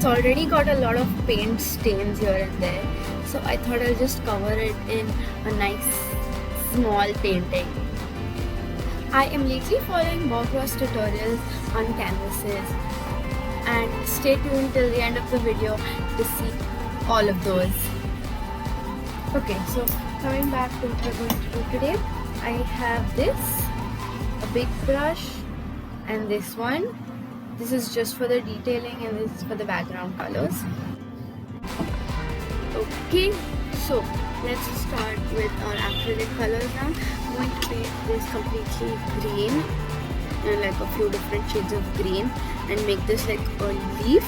It's already got a lot of paint stains here and there, so I thought I'll just cover it in a nice small painting. I am lately following bow cross tutorials on canvases, and stay tuned till the end of the video to see all of those. Okay, so coming back to what we're going to do today, I have this, a big brush, and this one. This is just for the detailing and this is for the background colors. Okay, so let's start with our acrylic colors now. I'm going to paint this completely green and like a few different shades of green and make this like a leaf.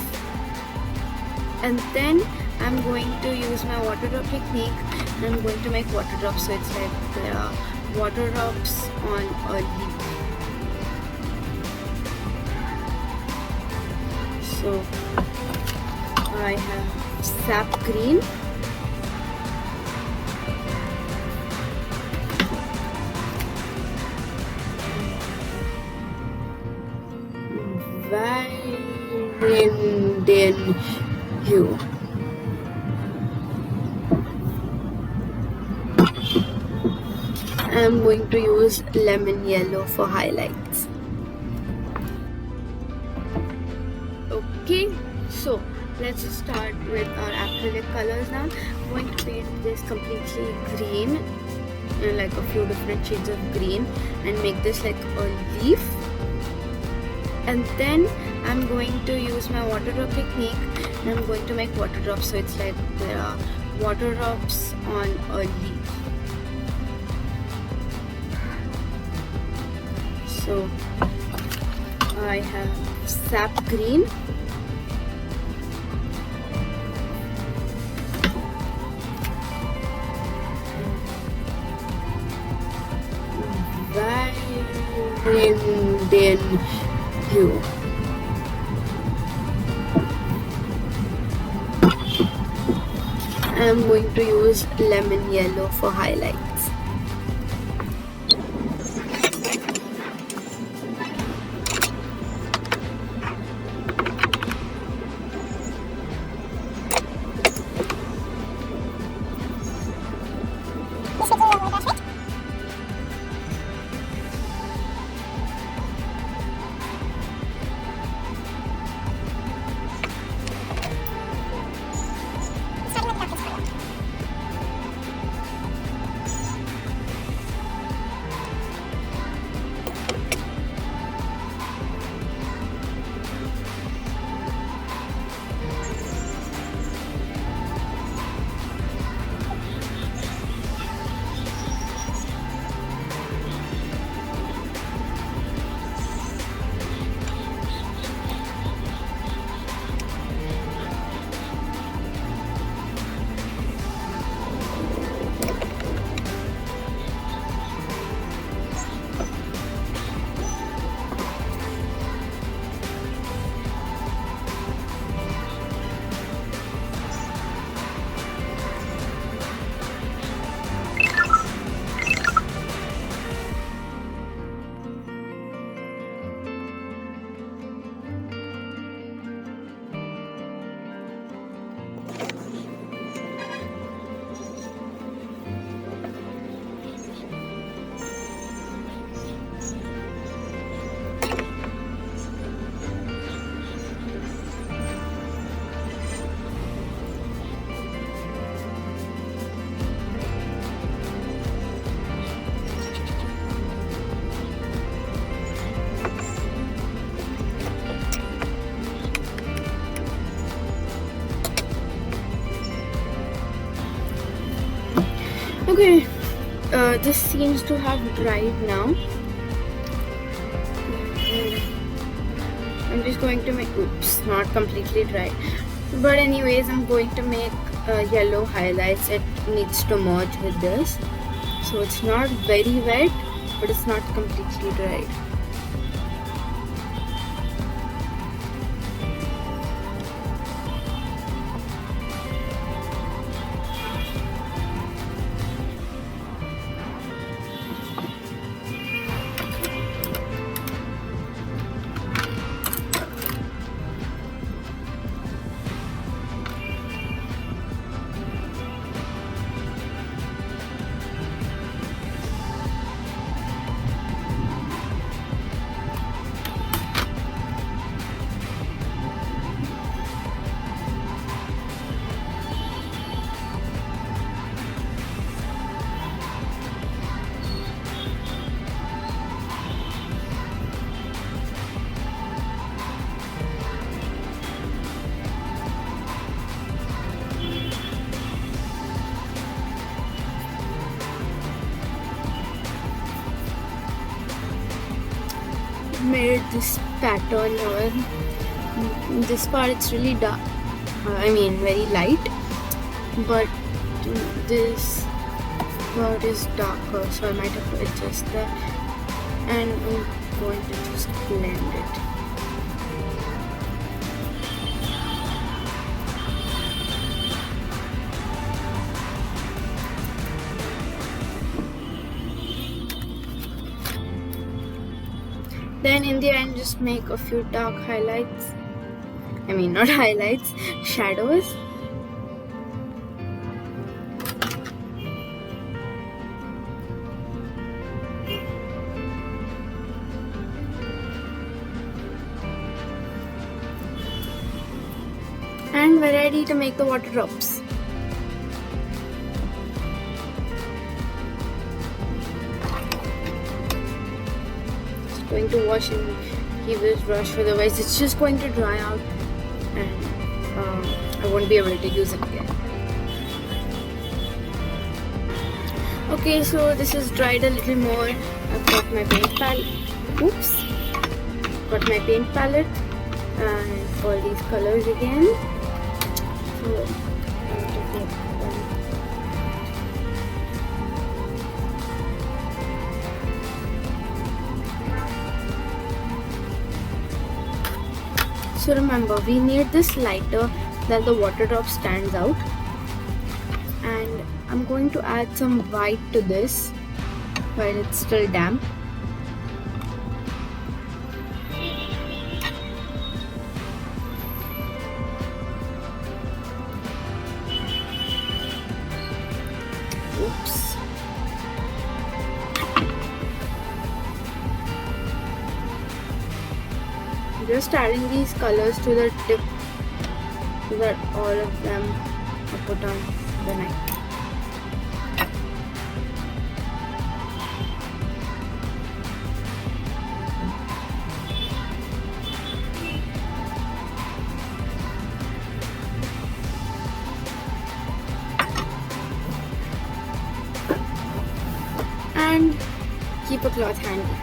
And then I'm going to use my water drop technique and I'm going to make water drops, so it's like there are water drops on a leaf. So I have sap green, Viridian hue, I'm going to use lemon yellow for highlights. Okay, so let's start with our acrylic colors now. I'm going to paint this completely green and like a few different shades of green and make this like a leaf. And then I'm going to use my water drop technique and I'm going to make water drops, so it's like there are water drops on a leaf. So I have sap green, Viridian hue, I'm going to use lemon yellow for highlights. Okay, this seems to have dried now. I'm just going to make, oops, not completely dry. But anyways, I'm going to make yellow highlights. It needs to merge with this. So it's not very wet, but it's not completely dried. made this pattern here. This part it's really dark, very light, but this part is darker, so I might have to adjust that, and I'm going to just blend it. Then in the end, just make a few dark highlights. Not highlights, shadows. And we're ready to make the water drops. Going to wash and keep this brush, otherwise it's just going to dry out and I won't be able to use it again. Okay, so this is dried a little more. I've got my paint palette. Got my paint palette and all these colors again. So I'm going to take them. So remember, we need this lighter that the water drop stands out, and I'm going to add some white to this while it's still damp. Oops. Just adding these colors to the tip so that all of them are put on the knife. And keep a cloth handy.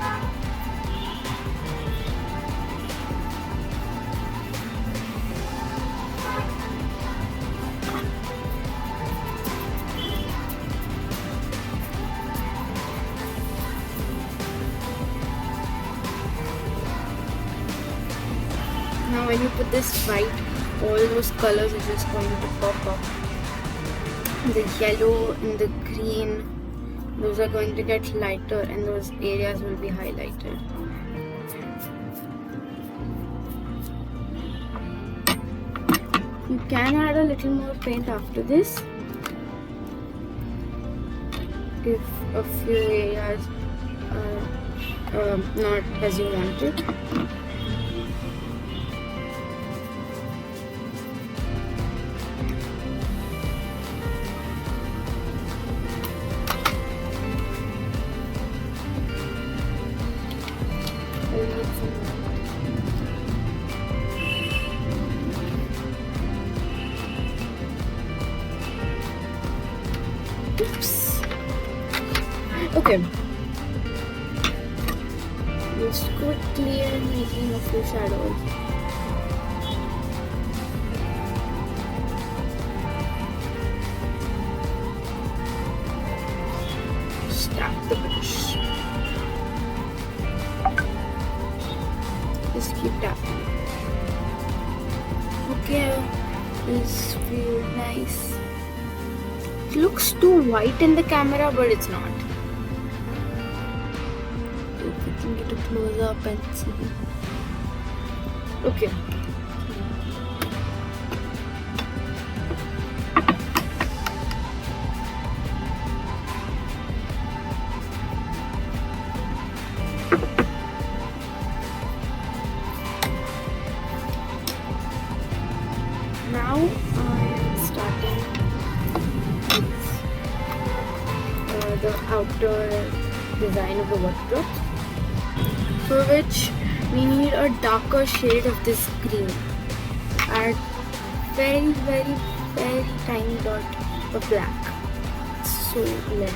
Now when you put this white, all those colors are just going to pop up. The yellow and the green, those are going to get lighter and those areas will be highlighted. You can add a little more paint after this if a few areas are not as you wanted. Oops. Okay. Just quickly making a few shadows. Tap the brush. Just keep tapping. Okay, this feels nice. It looks too white in the camera, but it's not. If we can get a close up and see. Okay. Now I am starting with the outer design of the water drop, for which we need a darker shade of this green. Add very tiny dot of black. So let's.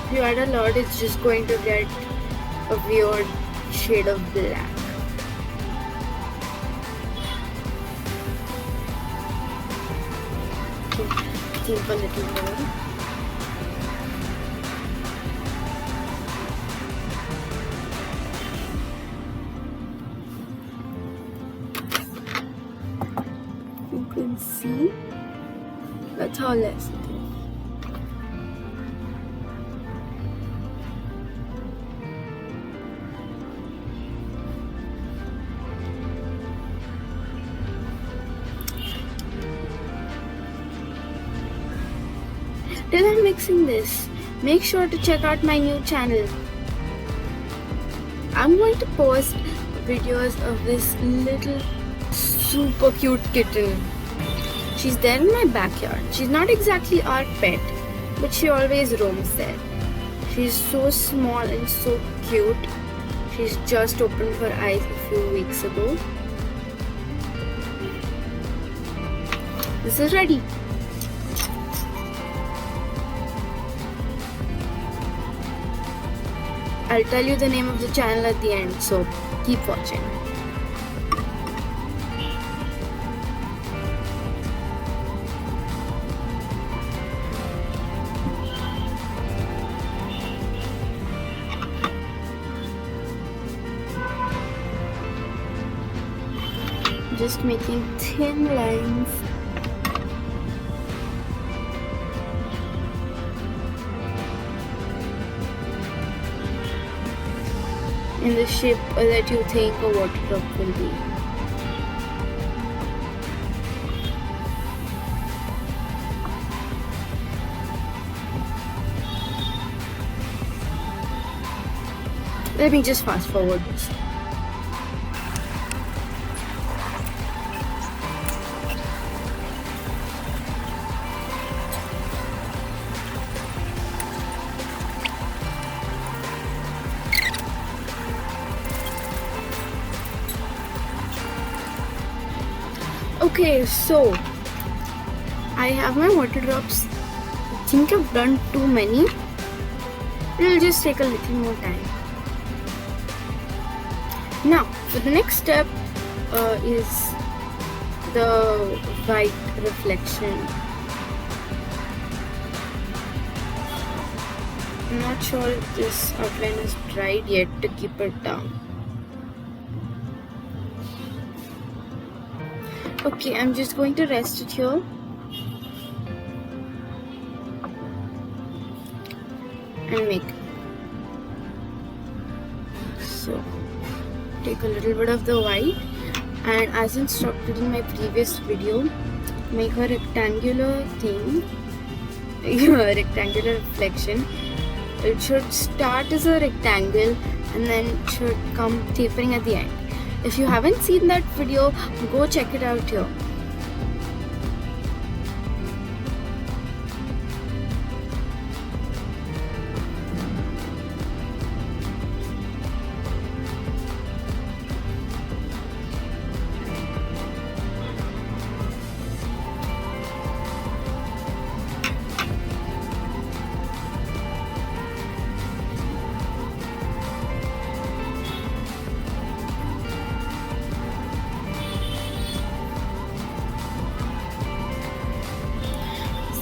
If you add a lot, it's just going to get a weird shade of black. Think a little more. You can see that's how less it is. Till I'm mixing this, make sure to check out my new channel. I'm going to post videos of this little super cute kitten. She's there in my backyard. She's not exactly our pet, but she always roams there. She's so small and so cute. She's just opened her eyes a few weeks ago. This is ready. I'll tell you the name of the channel at the end, so keep watching. Just making thin lines. In the shape that you think a water drop will be. Let me just fast forward this. Okay, so I have my water drops. I think I've done too many. It'll just take a little more time. Now, for the next step is the white reflection. I'm not sure if this outline is dried yet to keep it down. Okay, I'm just going to rest it here. And make. So, take a little bit of the white, and as instructed in my previous video, make a rectangular thing, a rectangular reflection. It should start as a rectangle and then should come tapering at the end. If you haven't seen that video, go check it out here.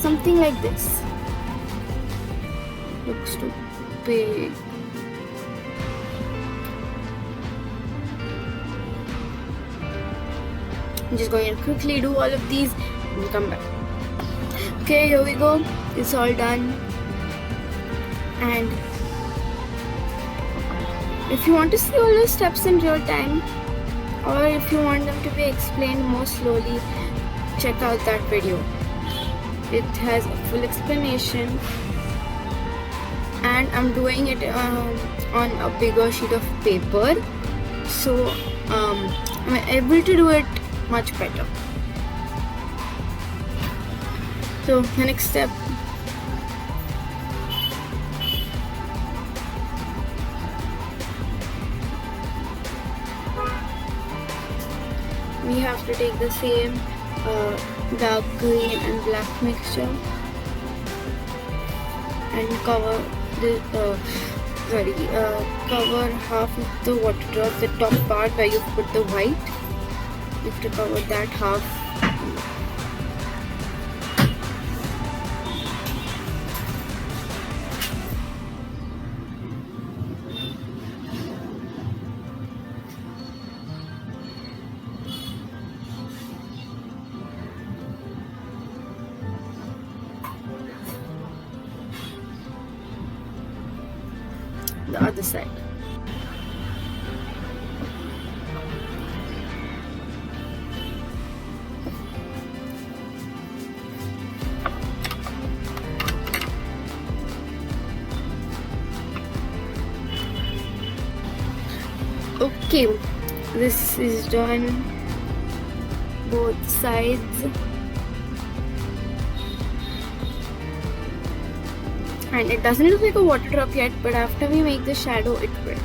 Something like this. Looks too big. I'm just going to quickly do all of these and come back. Okay, here we go. It's all done. And if you want to see all the steps in real time, or if you want them to be explained more slowly, check out that video. It has a full explanation, and I'm doing it on a bigger sheet of paper, so I'm able to do it much better. So the next step, we have to take the same dark green and black mixture and cover the cover half of the water drop, the top part where you put the white. You have to cover that half. The other side. Okay, this is done both sides, and it doesn't look like a water drop yet, but after we make the shadow it will.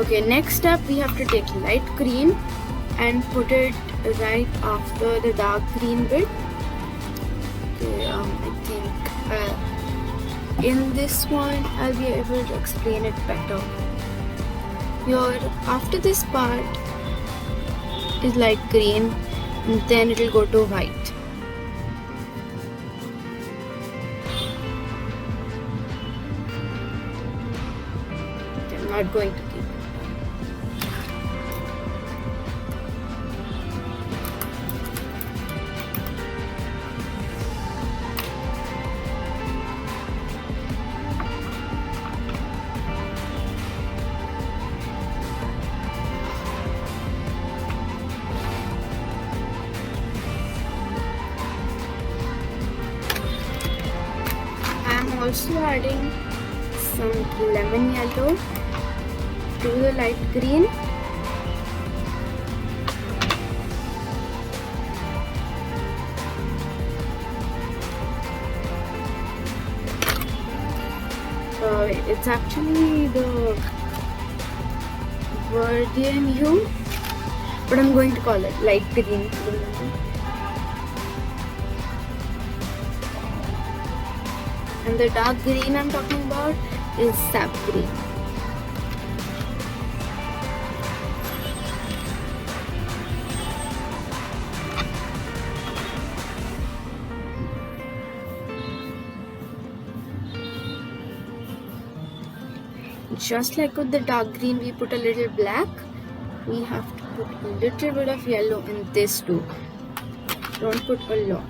Okay, next up we have to take light green and put it right after the dark green bit. Okay, I think in this one I'll be able to explain it better. After this part is light green, and then it will go to white. I'm not going to keep it. I'm also adding some lemon yellow to the light green. It's actually the Verdian hue, but I'm going to call it light green. And the dark green I'm talking about is sap green. Just like with the dark green we put a little black, we have to put a little bit of yellow in this too. Don't put a lot.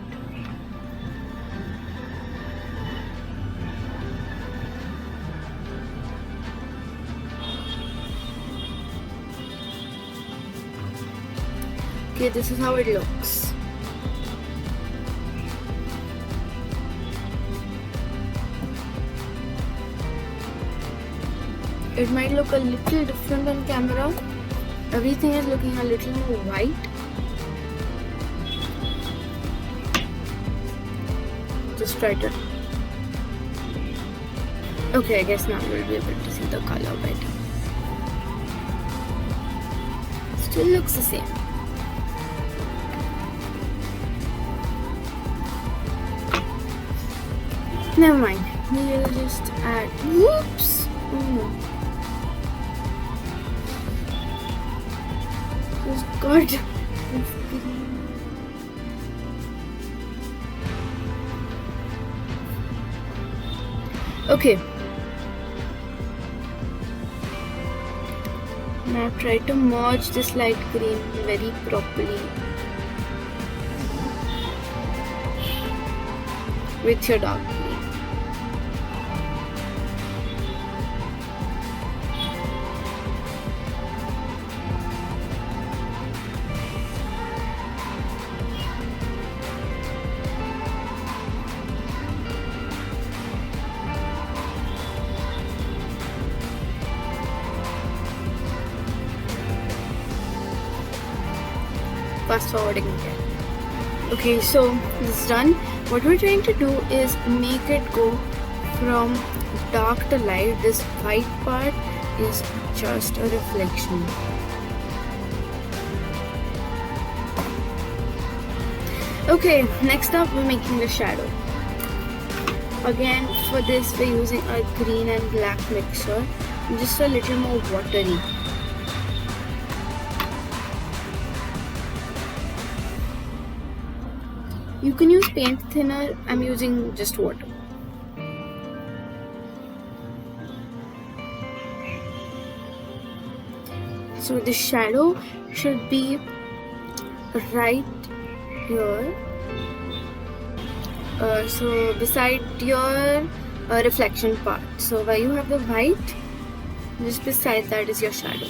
Okay, this is how it looks. It might look a little different on camera. Everything is looking a little more white. Just try to. Okay, I guess now we'll be able to see the color better. Still looks the same. Never mind. We'll just add. Whoops! Oh no. Oh God. Okay. Now try to merge this light green very properly with your dark green. Fast forwarding again. Okay, so this is done. What we're trying to do is make it go from dark to light. This white part is just a reflection. Okay, next up we're making the shadow. Again, for this we're using a green and black mixture, just a little more watery. You can use paint thinner, I'm using just water. So the shadow should be right here. So beside your reflection part. So where you have the white, just beside that is your shadow.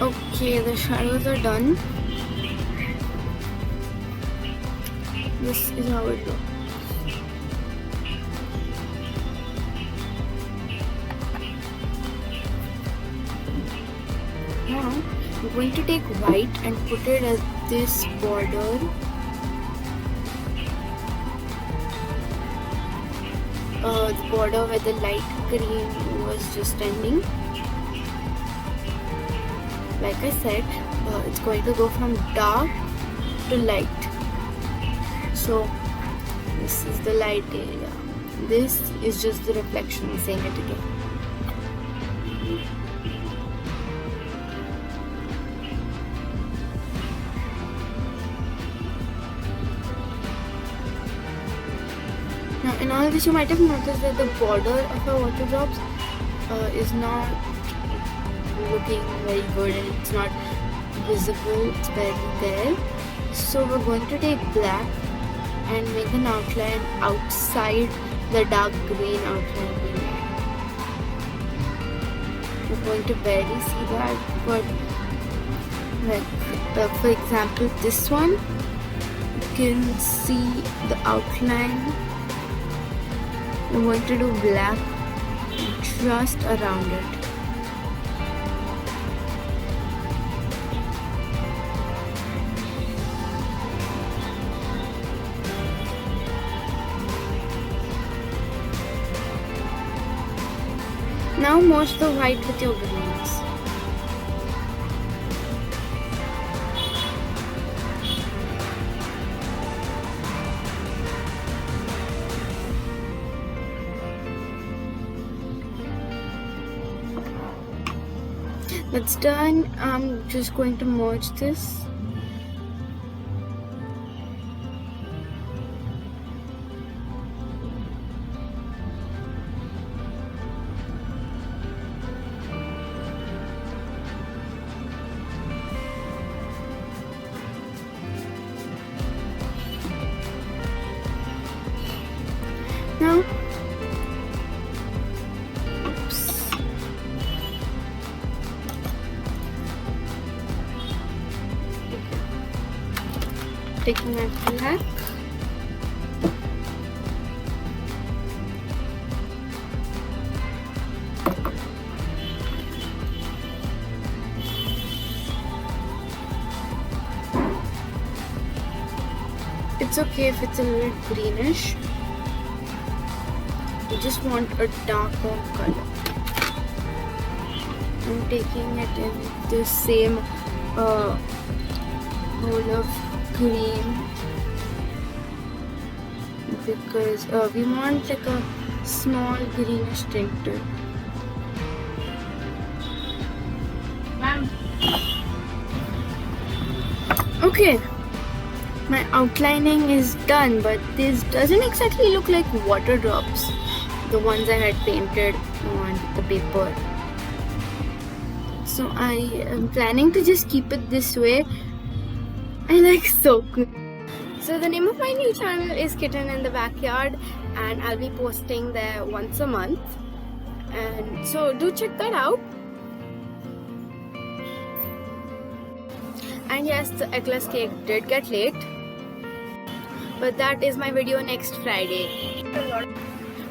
Okay, the shadows are done. This is how it looks. Now, I'm going to take white and put it at this border. The border where the light green was just ending. Like I said, it's going to go from dark to light. So this is the light area. This is just the reflection. I'm saying it again. Now in all this you might have noticed that the border of our water drops is not looking very good and it's not visible, it's barely there. So we're going to take black and make an outline outside the dark green outline we made. You're going to barely see that, but like for example this one, you can see the outline. I'm going to do black just around it. Now merge the white with your greens. That's done. I'm just going to merge this. Now, oops. Taking my black. It's okay if it's a little greenish. You just want a darker color. I'm taking it in the same whole of green because we want like a small greenish tint to it. Okay, my outlining is done, but this doesn't exactly look like water drops, the ones I had painted on the paper. So I am planning to just keep it this way. I like so good. So the name of my new channel is Kitten in the Backyard and I'll be posting there once a month. And so do check that out. And yes, the eclair cake did get late, but that is my video next Friday.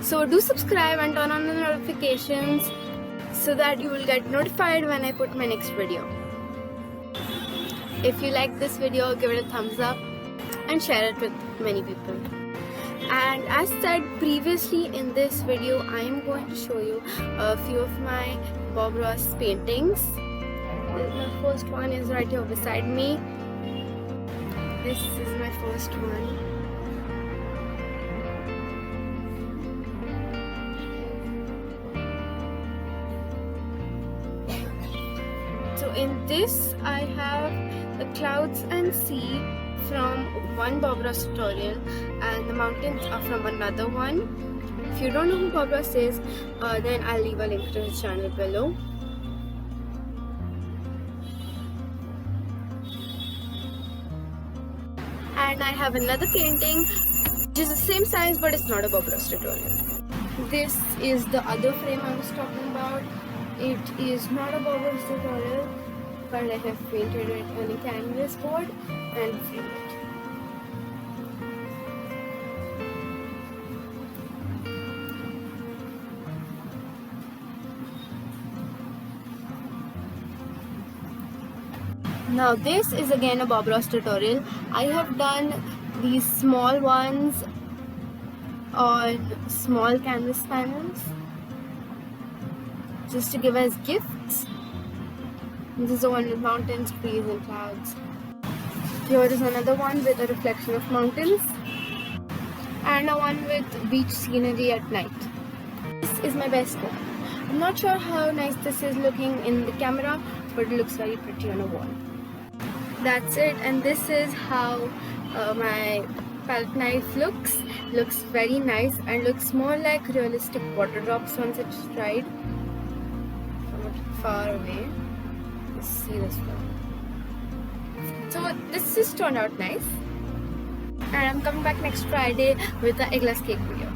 So do subscribe and turn on the notifications so that you will get notified when I put my next video. If you like this video, give it a thumbs up and share it with many people. And as said previously in this video, I am going to show you a few of my Bob Ross paintings. My first one is right here beside me. This is my first one. So in this I have the clouds and sea from one Bob Ross tutorial, and the mountains are from another one. If you don't know who Bob Ross is, then I'll leave a link to his channel below. And I have another painting which is the same size, but it's not a Bob Ross tutorial. This is the other frame I was talking about. It is not a Bob Ross tutorial, but I have painted it on a canvas board and framed it. Now this is again a Bob Ross tutorial. I have done these small ones on small canvas panels just to give as gifts. This is the one with mountains, trees and clouds. Here is another one with a reflection of mountains, and a one with beach scenery at night. This is my best one. I'm not sure how nice this is looking in the camera, but it looks very pretty on a wall. That's it, and this is how my palette knife looks. Looks very nice and looks more like realistic water drops once it's dried from far away. Let's see this one. So this just turned out nice, and I'm coming back next Friday with the eggless cake video.